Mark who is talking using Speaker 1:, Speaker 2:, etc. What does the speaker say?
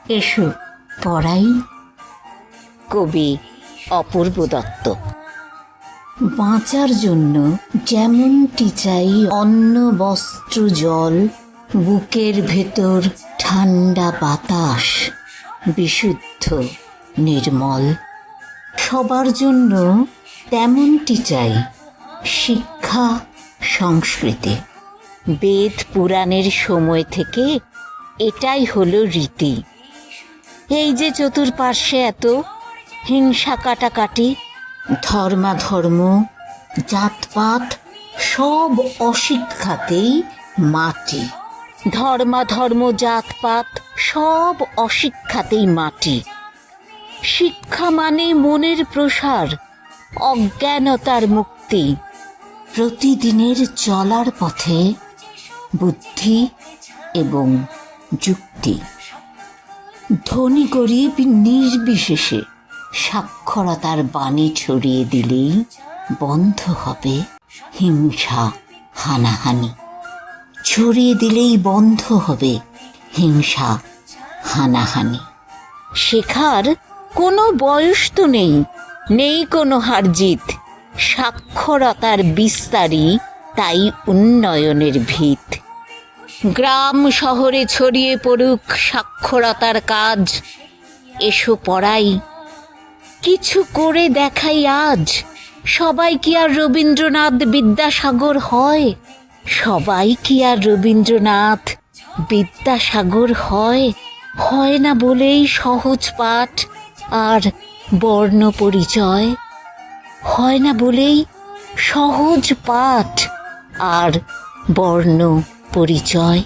Speaker 1: এসো পড়াই। কবি অপূর্ব দত্ত। বাঁচার জন্য যেমনটি চাই অন্ন বস্ত্র জল, বুকের ভেতর ঠান্ডা বাতাস, বিশুদ্ধ নির্মল, সবার জন্য তেমনটি চাই শিক্ষা সংস্কৃতি। বেদ পুরাণের সময় থেকে এটাই হলো রীতি। এই যে চতুর্পার্শ্বে এত হিংসা কাটাকাটি, ধর্মাধর্ম জাতপাত সব অশিক্ষাতেই মাটি। ধর্মাধর্ম জাতপাত সব অশিক্ষাতেই মাটি। শিক্ষা মানে মনের প্রসার, অজ্ঞানতার মুক্তি। প্রতিদিনের চলার পথে বুদ্ধি এবং যুক্তি। ধনী গরিব নির্বিশেষে সাক্ষরতার বাণী ছড়িয়ে দিলেই বন্ধ হবে হিংসা হানাহানি। ছড়িয়ে দিলেই বন্ধ হবে হিংসা হানাহানি। শেখার কোনো বয়স তো নেই, নেই কোনো হার জিত। সাক্ষরতার বিস্তারই তাই উন্নয়নের ভিত। গ্রাম শহরে ছড়িয়ে পড়ুক সাক্ষরতার কাজ। এসো পড়াই, কিছু করে দেখাই আজ। সবাই কি আর রবীন্দ্রনাথ বিদ্যাসাগর হয়? সবাই কি আর রবীন্দ্রনাথ বিদ্যাসাগর হয়? হয় না বলেই সহজ পাঠ আর বর্ণ পরিচয়। হয় না বলেই সহজ পাঠ আর বর্ণ পরিচয়।